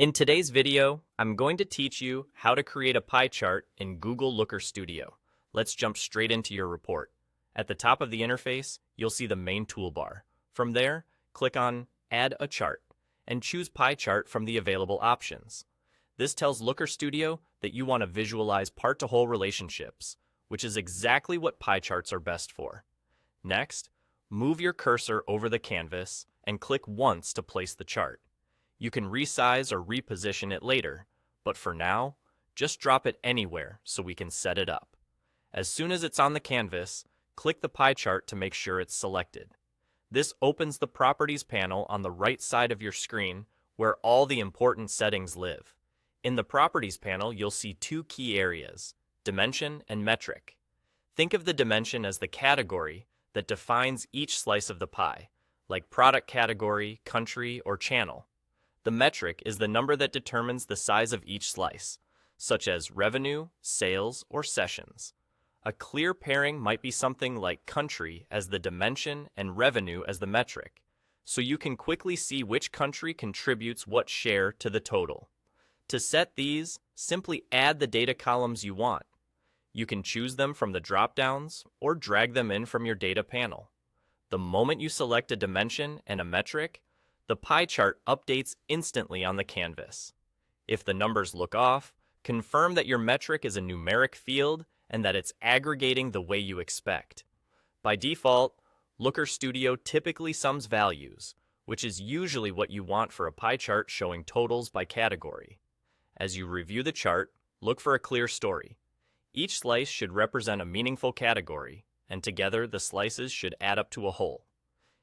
In today's video, I'm going to teach you how to create a pie chart in Google Looker Studio. Let's jump straight into your report. At the top of the interface, you'll see the main toolbar. From there, click on Add a Chart and choose Pie Chart from the available options. This tells Looker Studio that you want to visualize part-to-whole relationships, which is exactly what pie charts are best for. Next, move your cursor over the canvas and click once to place the chart. You can resize or reposition it later, but for now, just drop it anywhere so we can set it up. As soon as it's on the canvas, click the pie chart to make sure it's selected. This opens the Properties panel on the right side of your screen where all the important settings live. In the Properties panel, you'll see two key areas, Dimension and Metric. Think of the dimension as the category that defines each slice of the pie, like product category, country, or channel. The metric is the number that determines the size of each slice, such as revenue, sales, or sessions. A clear pairing might be something like country as the dimension and revenue as the metric, so you can quickly see which country contributes what share to the total. To set these, simply add the data columns you want. You can choose them from the drop-downs or drag them in from your data panel. The moment you select a dimension and a metric, the pie chart updates instantly on the canvas. If the numbers look off, confirm that your metric is a numeric field and that it's aggregating the way you expect. By default, Looker Studio typically sums values, which is usually what you want for a pie chart showing totals by category. As you review the chart, look for a clear story. Each slice should represent a meaningful category, and together the slices should add up to a whole.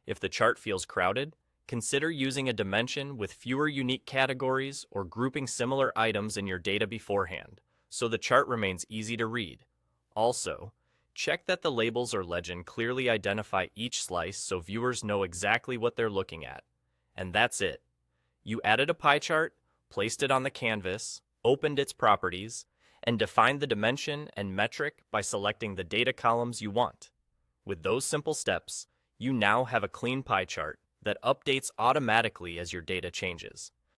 If the chart feels crowded, consider using a dimension with fewer unique categories or grouping similar items in your data beforehand, so the chart remains easy to read. Also, check that the labels or legend clearly identify each slice so viewers know exactly what they're looking at. And that's it. You added a pie chart, placed it on the canvas, opened its properties, and defined the dimension and metric by selecting the data columns you want. With those simple steps, you now have a clean pie chart that updates automatically as your data changes.